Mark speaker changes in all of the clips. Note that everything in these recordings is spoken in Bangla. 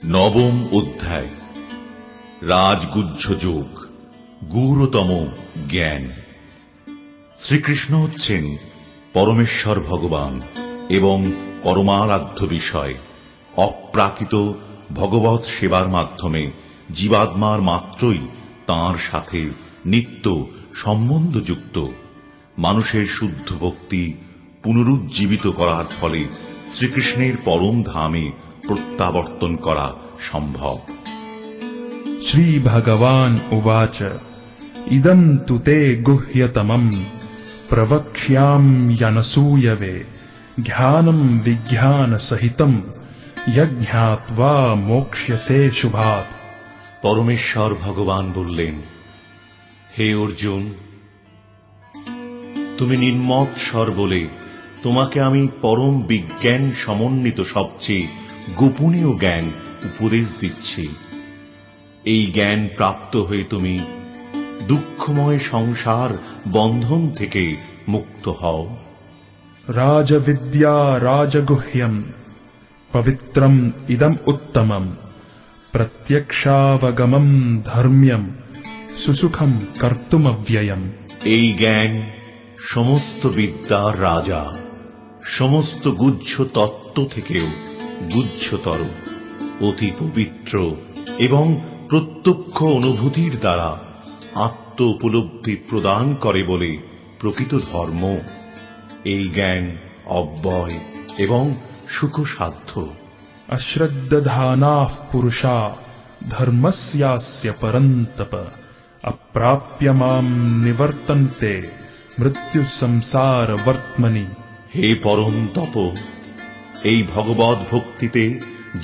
Speaker 1: নবম অধ্যায়। রাজগুহ্য যোগ, গূঢ়তম জ্ঞান। শ্রীকৃষ্ণ হচ্ছেন পরমেশ্বর ভগবান এবং পরমারাধ্য বিষয়। অপ্রাকৃত ভগবৎ সেবার মাধ্যমে জীবাত্মার মাত্রই তাঁর সাথে নিত্য সম্বন্ধযুক্ত। মানুষের শুদ্ধ ভক্তি পুনরুজ্জীবিত করার ফলে শ্রীকৃষ্ণের পরম ধামে প্রত্যাবর্তন করা সম্ভব।
Speaker 2: শ্রী ভগবান উবাচ ইদং তু তে গুহ্যতমম প্রবক্ষ্যাম্যনসূয়বে জ্ঞানম বিজ্ঞান সহিতম যজ্ঞাত্বা মোক্ষ্যসে শুভাৎ।
Speaker 1: পরমেশ্বর ভগবান বললেন, হে অর্জুন, তুমি নির্মৎ স্বর বলে তোমাকে আমি পরম বিজ্ঞান সমন্বিত সবচেয়ে গোপনীয় জ্ঞান উপদেশ দিচ্ছি। এই জ্ঞান প্রাপ্ত হয়ে তুমি দুঃখময় সংসার বন্ধন থেকে মুক্ত হও।
Speaker 2: রাজবিদ্যা রাজগুহ্যম পবিত্রম ইদম উত্তমম প্রত্যক্ষাবগমম ধর্ম্যম সুসুখম কর্তুমব্যয়ম।
Speaker 1: এই জ্ঞান সমস্ত বিদ্যার রাজা, সমস্ত গুহ্য তত্ত্ব থেকেও গুহ্যতর, অতি পবিত্র এবং প্রত্যক্ষ অনুভূতির দ্বারা আত্ম উপলব্ধি প্রদান করে বলে প্রকৃত ধর্ম। এই জ্ঞান অব্যয় এবং সুখসাধ্য।
Speaker 2: অশ্রদ্ধানাঃ পুরুষা ধর্মস্যাস্য পরন্তপ অপ্রাপ্য মাম নিবর্তন্তে মৃত্যু সংসার বর্ত্মনি।
Speaker 1: হে পরম তপ, এই ভগবৎ ভক্তিতে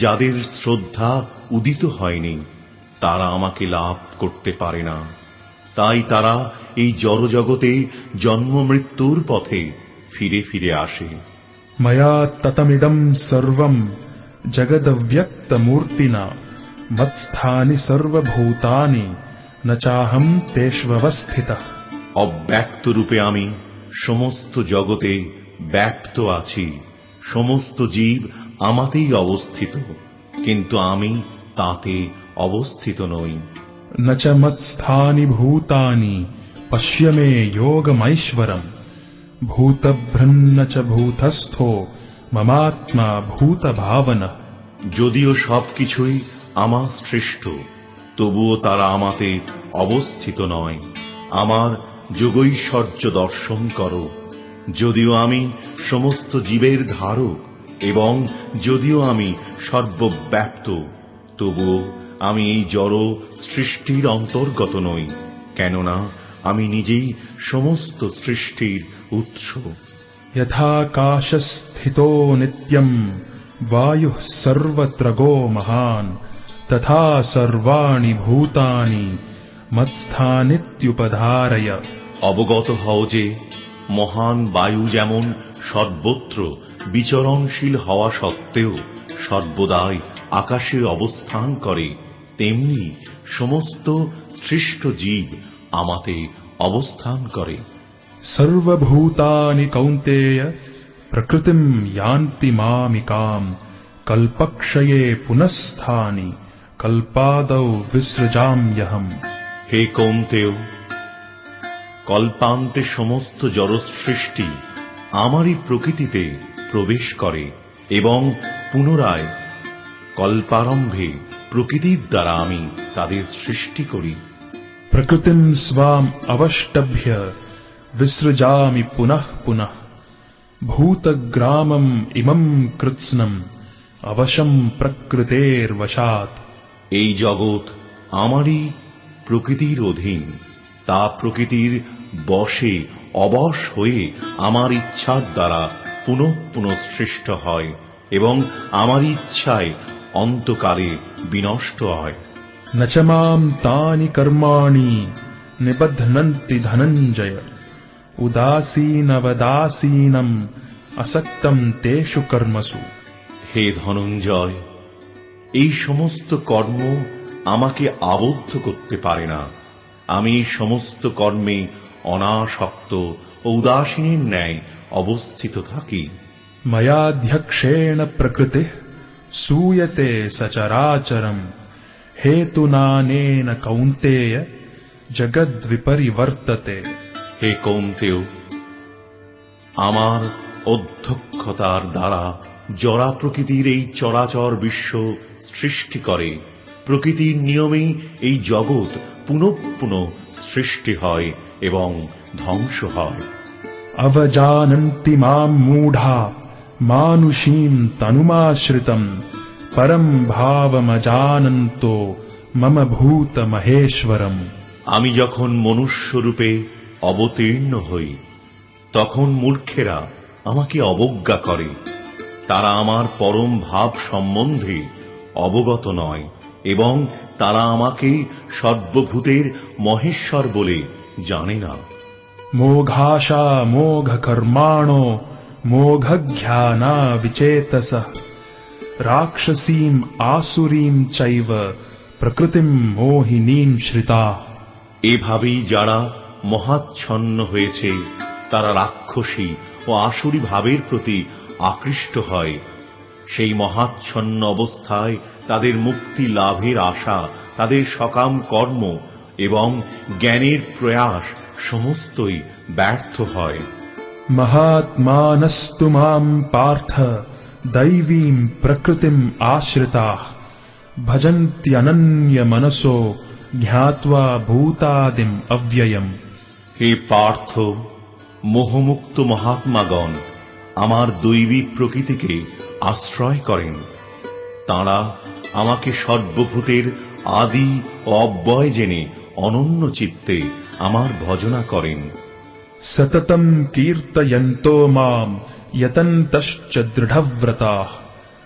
Speaker 1: যাদের শ্রদ্ধা উদিত হয়নি তারা আমাকে লাভ করতে পারে না। তাই তারা এই জড়জগতে জন্ম মৃত্যুর পথে ফিরে ফিরে আসে।
Speaker 2: ময়া ততমিদং সর্বং জগদব্যক্তমূর্তিনা মৎস্থানি সর্বভূতানি ন চাহং তেষ্বস্থিতঃ।
Speaker 1: অব্যক্ত রূপে আমি সমস্ত জগতে ব্যাপ্ত আছি। সমস্ত জীব আমাতেই অবস্থিত, কিন্তু আমি তাতে অবস্থিত নই।
Speaker 2: ন চ মৎস্থানি ভূতানি পশ্য মে যোগমৈশ্বরম ভূতভৃন্ন চ ভূতস্থো মমাত্মা ভূতভাবনঃ।
Speaker 1: যদিও সবকিছুই আমার সৃষ্ট, তবুও তারা আমাতে অবস্থিত নয়। আমার যোগৈশ্বর্য দর্শন করো। যদিও আমি সমস্ত জীবের ধারক এবং যদিও আমি সর্বব্যাপ্ত, তবুও আমি এই জড় সৃষ্টির অন্তর্গত নই, কেননা আমি নিজেই সমস্ত সৃষ্টির উৎস।
Speaker 2: যথাকাশস্থিতো নিত্যম বায়ুঃ সর্বত্র গো মহান তথা সর্বাণি ভূতানি মৎস্থানিত্যুপধারয়।
Speaker 1: অবগত হও যে মহান বায়ু যেমন সর্বত্র বিচরণশীল হওয়া সত্ত্বেও সর্বদাই আকাশে অবস্থান করে, তেমনি সমস্ত সৃষ্ট জীব আমাতে অবস্থান করে।
Speaker 2: সর্বভূতানি কৌন্তেয় প্রকৃতিম ইয়ান্তি মামিকাম কল্পক্ষয়ে পুনঃস্থানি কল্পাদৌ বিসৃজাম্যহম।
Speaker 1: হে কৌন্তেয়, কল্পান্তে সমস্ত জড়সৃষ্টি আমারই প্রকৃতিতে প্রবেশ করে এবং পুনরায় কল্পারম্ভে প্রকৃতির দ্বারা আমি তাদের সৃষ্টি করি।
Speaker 2: প্রকৃতিম স্বাম অবষ্টভ্য বিসৃজামি পুনঃ পুনঃ ভূতগ্রামম ইমম কৃৎস্নম অবশম প্রকৃতের্বশাৎ।
Speaker 1: এই জগৎ আমারই প্রকৃতির অধীন, তা প্রকৃতির বশে অবশ হয়ে আমার ইচ্ছার দ্বারা পুনঃ পুনঃ সৃষ্ট হয় এবং আমার ইচ্ছায় অন্তকালে বিনষ্ট হয়।
Speaker 2: ন চ মাম তানি কর্মাণি নিবধ্নন্তি ধনঞ্জয় উদাসীনবদাসীনম আসক্তম তেষু কর্মসু।
Speaker 1: হে ধনঞ্জয়, এই সমস্ত কর্ম আমাকে আবদ্ধ করতে পারে না। আমি সমস্ত কর্মে অনাসক্ত ও উদাসীনের ন্যায় অবস্থিত থাকি।
Speaker 2: ময়াধ্যক্ষেণ প্রকৃতিঃ सूयते सचराचरम् हेतुनानेन कौन्तेय जगद्विपरिवर्तते।
Speaker 1: হে কৌন্তেয়, আমার অধ্যক্ষতার দ্বারা জড়া প্রকৃতির এই চরাচর বিশ্ব সৃষ্টি করে। প্রকৃতির নিয়মে এই জগৎ পুনঃ পুনঃ সৃষ্টি হয় এবং ধ্বংস হয়।
Speaker 2: अवजानन्ति माम् मूढा मानुषीम् तनुमाश्रितम् परम् भावमजानन्तो मम भूत महेश्वरम्।
Speaker 1: আমি যখন মনুষ্য রূপে অবতীর্ণ হই, তখন মূর্খেরা আমাকে অবজ্ঞা করে। তারা আমার পরম ভাব সম্বন্ধে অবগত নয় এবং তারা আমাকে সর্বভূতের মহেশ্বর বলে জানে না।
Speaker 2: मोघाशा मोघ कर्माणो मोघज्ञाना विचेतसः राक्षसीम् आसुरीम् चैव प्रकृतिम् मोहिनीम् श्रिताः।
Speaker 1: এভাবেই যারা মহাচ্ছন্ন হয়েছে তারা রাক্ষসী ও আসুরী ভাবের প্রতি আকৃষ্ট হয়। সেই মহাচ্ছন্ন অবস্থায় তাদের মুক্তি লাভের আশা, তাদের সকাম কর্ম এবং জ্ঞানের প্রয়াস সমস্তই ব্যর্থ হয়।
Speaker 2: महात्मानस्तु माम् पार्थ दैवीम् प्रकृतिम् आश्रिताः भजन्त्यनन्यमनसो ज्ञात्वा भूतादिम् अव्ययम्।
Speaker 1: হে পার্থ, মোহমুক্ত মহাত্মাগণ আমার দৈবী প্রকৃতিকে আশ্রয় করেন। তাঁরা আমাকে সর্বভূতের আদি ও অব্যয় জেনে অনন্য চিত্তে আমার ভজনা করেন।
Speaker 2: सततम् कीर्तयन्तो माम् यतन्तश्च दृढव्रताः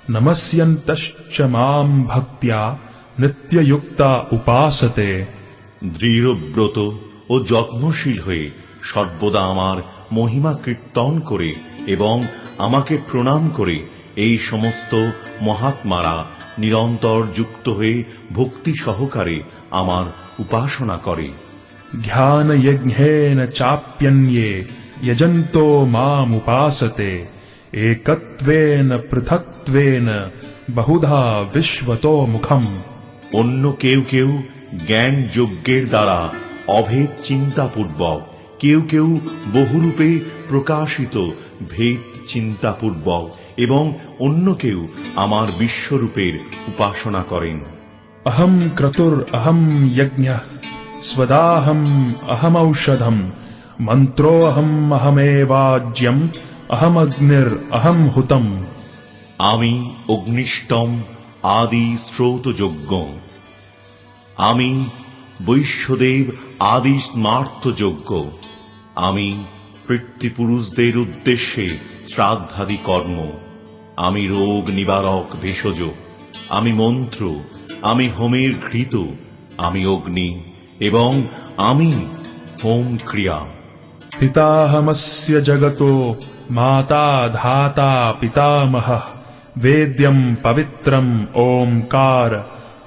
Speaker 2: नमस्यन्तश्च माम् भक्त्या नित्ययुक्ता उपासते।
Speaker 1: দৃঢ়ব্রত ও যত্নশীল হয়ে সর্বদা আমার মহিমা কীর্তন করে এবং আমাকে প্রণাম করে এই সমস্ত মহাত্মারা নিরন্তর যুক্ত হয়ে ভক্তি সহকারে আমার উপাসনা করে।
Speaker 2: ध्यानयज्ञेन चाप्यन्ये यजन्तो मामुपासते एकत्वेन पृथक्त्वेन बहुधा विश्वतो मुखम्।
Speaker 1: অন্য কেউ কেউ জ্ঞান যজ্ঞের দ্বারা অভেদ চিন্তাপূর্বক, কেউ কেউ বহুরূপে প্রকাশিত ভেদ চিন্তাপূর্বক এবং অন্য কেউ আমার বিশ্বরূপের উপাসনা করেন।
Speaker 2: अहम् क्रतुर् अहम् यज्ञः स्वदाहम् अहमौषधम् मन्त्रोऽहम् अहमेवाज्यम् अहमग्निर् अहम् हुतम्।
Speaker 1: আমি অগ্নিষ্টম আদি স্রোতযজ্ঞ, আমি বৈশ্যদেব আদি স্মার্তযজ্ঞ, আমি পিতৃপুরুষদের উদ্দেশ্যে শ্রাদ্ধাদি কর্ম, আমি রোগ নিবারক ভেষজ, আমি মন্ত্র, আমি হোমের ঘৃত, আমি অগ্নি এবং আমি হোম ক্রিয়া।
Speaker 2: पिताहमस्य जगतो माता धाता पितामहः वेद्यम् पवित्रम् ओंकार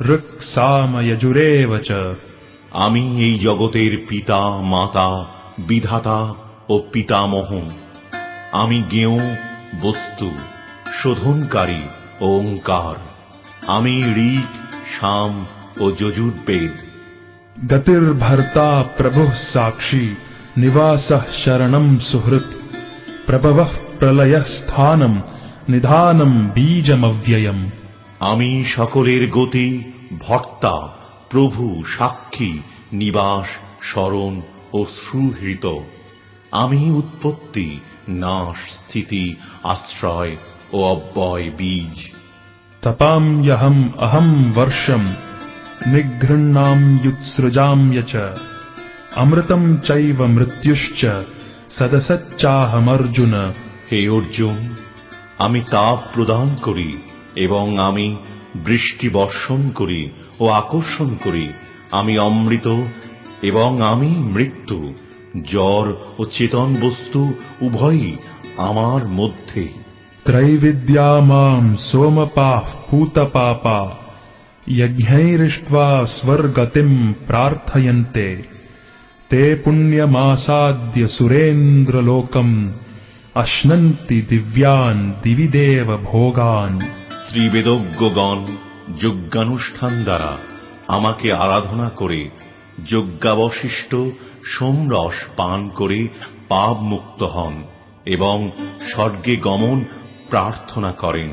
Speaker 2: ऋक् साम यजुरेव च।
Speaker 1: আমি এই জগতের পিতা, মাতা, বিধাতা ও পিতামহ। আমি জ্ঞেয় বস্তু, শোধনকারী ও ওঙ্কার। আমি ঋক্, সাম ও যজুর্বেদ।
Speaker 2: गतिर्भर्ता प्रभुः साक्षी निवासः शरणम् सुहृत् प्रभवः प्रलयस्थानम् निधानम् बीजमव्ययम्।
Speaker 1: আমি সকলের গতি, ভর্তা, প্রভু, সাক্ষী, নিবাস, শরণ ও সুহৃত। আমি উৎপত্তি, নাশ, স্থিতি, আশ্রয় ও অব্যয় বীজ।
Speaker 2: तपाम्यहम् अहम् वर्षम् निगृह्णाम्युत्सृजाम्य च अमृतम् चैव मृत्युश्च सदसच्चाहमर्जुन।
Speaker 1: হে অর্জুন, আমি তাপ প্রদান করি এবং আমি বৃষ্টি বর্ষণ করি ও আকর্ষণ করি। আমি অমৃত এবং আমি মৃত্যু, জড় ও চেতন বস্তু উভয়ই আমার মধ্যে।
Speaker 2: त्रैविद्या माम् सोमपाः पूतपापा यज्ञैरिष्ट्वा स्वर्गतिम् प्रार्थयन्ते ते पुण्यमासाद्य सुरेन्द्रलोकम् अश्नन्ति दिव्यान् दिवि देव भोगान्।
Speaker 1: ত্রিবেদজ্ঞগণ যজ্ঞানুষ্ঠান দ্বারা আমাকে আরাধনা করে যজ্ঞাবশিষ্ট সোমরস পান করে পাপ মুক্ত হন এবং স্বর্গে গমন প্রার্থনা করেন।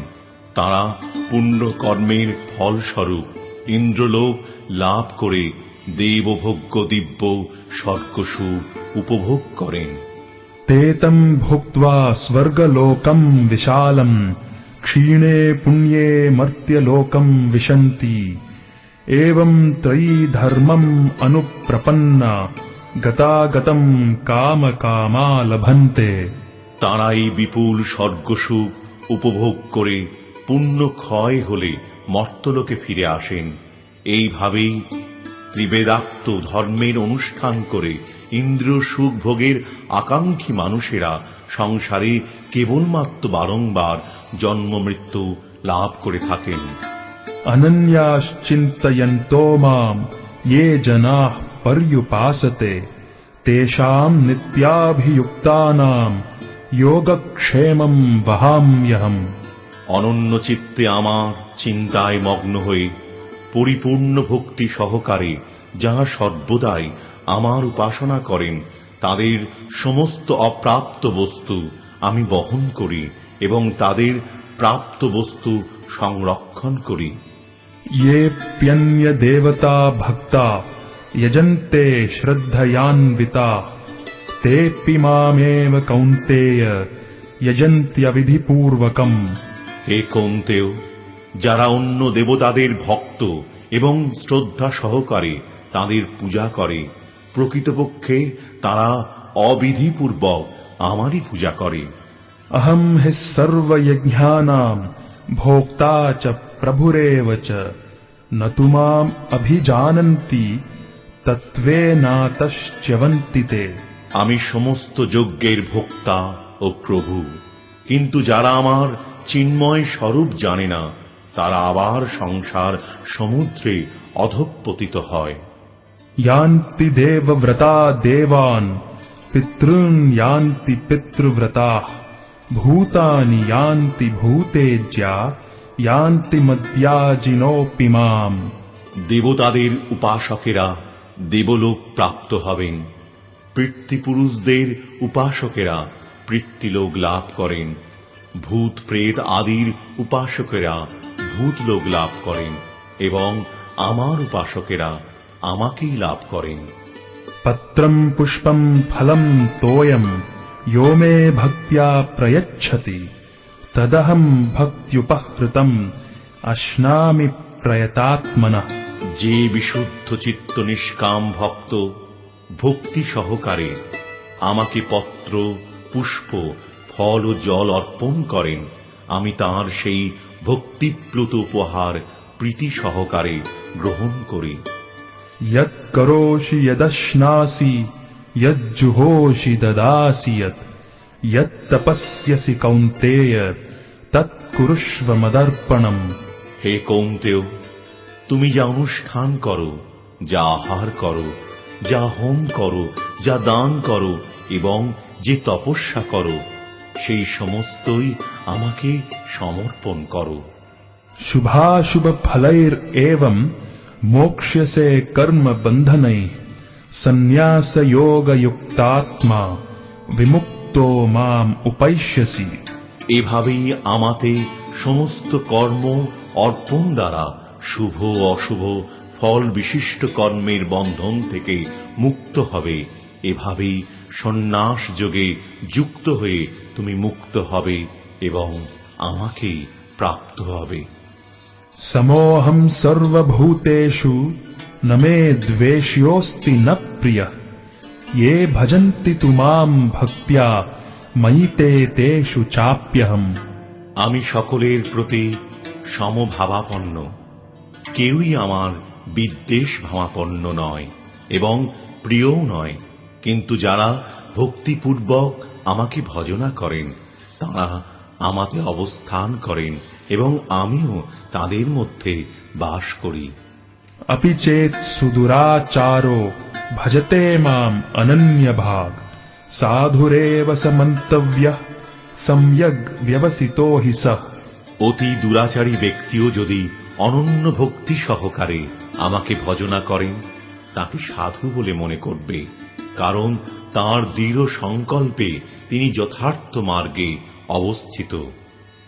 Speaker 1: তারা পুণ্যকর্মের ফলস্বরূপ ইন্দ্রলোক লাভ করে দেবভোগ্য দিব্য স্বর্গসুখ উপভোগ করেন।
Speaker 2: ते तं भुक्त्वा स्वर्गलोकं विशालं क्षीणे पुण्ये मर्त्यलोकं विशन्ति एवं त्रयी धर्मम् अनुप्रपन्ना गतागतं कामकामा लभन्ते।
Speaker 1: তারা এই বিপুল স্বর্গসুখ উপভোগ করে পুণ্য ক্ষয় হলে মর্ত্যলোকে ফিরে আসেন। এইভাবেই ত্রিবেদাক্ত ধর্মের অনুষ্ঠান করে ইন্দ্রিয় সুখ ভোগের আকাঙ্ক্ষী মানুষেরা সংসারে কেবলমাত্র বারংবার জন্ম মৃত্যু লাভ করে থাকেন।
Speaker 2: अनन्याश्चिन्तयन्तो माम् ये जनाः पर्युपासते तेषां नित्याभियुक्तानां योगक्षेमं वहाम्यहम्।
Speaker 1: অনন্য চিত্তে আমার চিন্তায় মগ্ন হয়ে পরিপূর্ণ ভক্তি সহকারে যাঁরা সর্বদাই আমার উপাসনা করেন তাদের সমস্ত অপ্রাপ্ত বস্তু আমি বহন করি এবং তাদের প্রাপ্ত বস্তু সংরক্ষণ করি।
Speaker 2: येऽप्यन्य देवता भक्ता यजन्ते श्रद्धयान्विता तेऽपि मामेव कौन्तेय यजन्त्यविधिपूर्वकम्।
Speaker 1: হে কৌন্তেয়, যারা অন্য দেবতাদের ভক্ত এবং শ্রদ্ধা সহকারে তাদের পূজা করে প্রকৃতপক্ষে তারা অবিধিপূর্বক আমারই পূজা করে।
Speaker 2: अहं हि सर्वयज्ञानां भोक्ता च प्रभुरेव च न तु माम् अभिजानन्ति तत्त्वेनातश्च्यवन्ति ते।
Speaker 1: আমি সমস্ত যজ্ঞের ভোক্তা ও প্রভু, কিন্তু যারা আমার চিন্ময় স্বরূপ জানে না তারা আবার সংসার সমুদ্রে অধঃপতিত হয়।
Speaker 2: यान्ति देवव्रता देवान् पितॄन् यान्ति पितृव्रताः भूतानि यान्ति भूतेज्या यान्ति मद्याजिनोऽपि माम्।
Speaker 1: দেবতাদের উপাসকেরা দেবলোক প্রাপ্ত হবেন, পিতৃপুরুষদের উপাসকেরা পিতৃলোক লাভ করেন, ভূত প্রেত আদির উপাসকেরা ভূতলোক লাভ করেন এবং আমার উপাসকেরা আমাকেই লাভ করেন।
Speaker 2: पत्रं पुष्पं फलं तोयं यो मे भक्त्या प्रयच्छति तदहं भक्त्युपहृतम् अश्नामि प्रयतात्मनः।
Speaker 1: যে বিশুদ্ধ চিত্ত নিষ্কাম ভক্ত ভক্তি সহকারে আমাকে পত্র পুষ্প ফল ও জল অর্পণ করেন আমি তাঁর সেই ভক্তিপ্লুত উপহার প্রীতি সহকারে গ্রহণ করি।
Speaker 2: यत् करोषि यदश्नासि यज्जुहोषि ददासि यत् तपस्यसि कौन्तेय तत् कुरुष्व मदर्पणम्।
Speaker 1: হে কৌন্তেয়, তুমি যা অনুষ্ঠান করো, যা আহার করো, যা হোম করো, যা দান করো এবং যে তপস্যা করো সেই সমস্তই আমাকে সমর্পণ করো।
Speaker 2: शुभाशुभ फलैरेवं मोक्ष्यसे कर्म बन्धनैः संन्यास योग युक्तात्मा विमुक्तो माम् उपैष्यसि।
Speaker 1: এভাবেই আমাতে সমস্ত কর্ম অর্পণ দ্বারা শুভ অশুভ ফল বিশিষ্ট কর্মের বন্ধন থেকে মুক্ত হবে। এভাবেই সন্ন্যাস যোগে যুক্ত হয়ে তুমি মুক্ত হবে এবং আমাকেই প্রাপ্ত হবে।
Speaker 2: समोऽहं सर्वभूतेषु न मे द्वेष्योऽस्ति न प्रियः ये भजन्ति तु मां भक्त्या मयि ते तेषु चाप्यहम्।
Speaker 1: আমি সকলের প্রতি সমভাবাপন্ন, কেউই আমার বিদ্বেষ ভাবাপন্ন নয় এবং প্রিয়ও নয়, কিন্তু যারা ভক্তিপূর্বক আমাকে ভজনা করেন তারা আমাতে অবস্থান করেন এবং আমিও তাদের মধ্যে বাস করি।
Speaker 2: अपि चेत् सुदुराचारो भजते माम् अनन्यभाग साधुरेव स मन्तव्यः सम्यग् व्यवसितो हि सः
Speaker 1: অতি দুরাচারী ব্যক্তিও যদি অনন্য ভক্তি সহকারে আমাকে ভজনা করেন, তাকে সাধু বলে মনে করবে, কারণ তাঁর দৃঢ় সংকল্পে তিনি যথার্থ মার্গে অবস্থিত।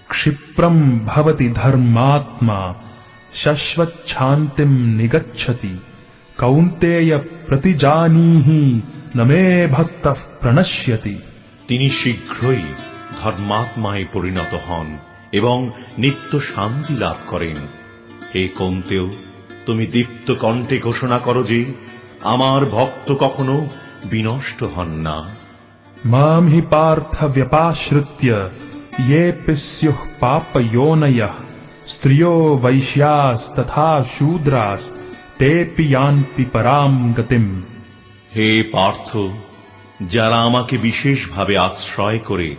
Speaker 2: क्षिप्रम् भवति धर्मात्मा शश्वच्छान्तिम् निगच्छति कौन्तेय प्रतिजानीहि न मे भक्तः प्रणश्यति।
Speaker 1: তিনি শীঘ্রই ধর্মাত্মায় পরিণত হন এবং নিত্য শান্তি লাভ করেন। হে কৌন্তেয়, তুমি দীপ্ত কণ্ঠে ঘোষণা করো যে আমার ভক্ত কখনো বিনষ্ট হন না।
Speaker 2: मां हि पार्थ व्यपाश्रित्य येऽपि स्युः पापयोनयः स्त्रियो वैश्यास्तथा शूद्रास् तेऽपि यान्ति परां गतिम्।
Speaker 1: হে পার্থ, যারা আমাকে বিশেষভাবে আশ্রয় করে,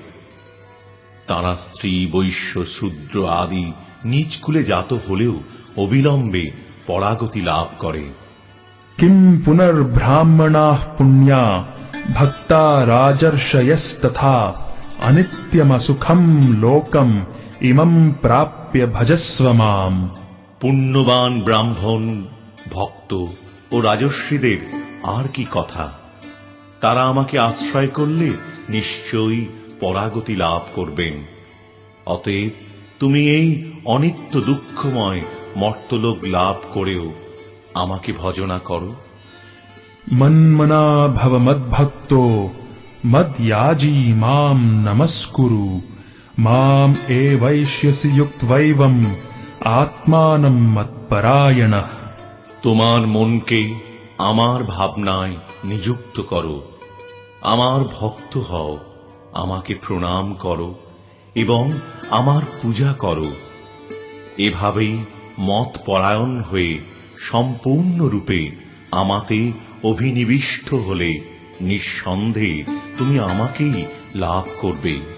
Speaker 1: তারা স্ত্রী, বৈশ্য, শূদ্র আদি নিজ কুলে জাত হলেও অবিলম্বে পরাগতি লাভ করে।
Speaker 2: किम् पुनर्ब्राह्मणाः पुण्या भक्ता राजर्षयस्तथा अनित्यमसुखम् लोकम् इमम् प्राप्य भजस्व माम्।
Speaker 1: পুণ্যবান ব্রাহ্মণ, ভক্ত ও রাজর্ষিদের আর কি কথা, তারা আমাকে আশ্রয় করলে নিশ্চয়ই পরাগতি লাভ করবেন। অতএব তুমি এই অনিত্য দুঃখময় মর্তলোক লাভ করেও আমাকে ভজনা করো।
Speaker 2: मन्मना भव मद्भक्तो मद्याजी माम् नमस्कुरु माम् एवैष्यसि युक्त्वैवम् आत्मानम् मत्परायणः।
Speaker 1: তোমার মনকে আমার ভাবনায় নিযুক্ত করো, আমার ভক্ত হও, আমাকে প্রণাম করো এবং আমার পূজা করো। এভাবেই মত পরায়ণ হয়ে সম্পূর্ণরূপে আমাতে অভিনিবিষ্ট হলে নিঃসন্দেহে তুমি আমাকেই লাভ করবে।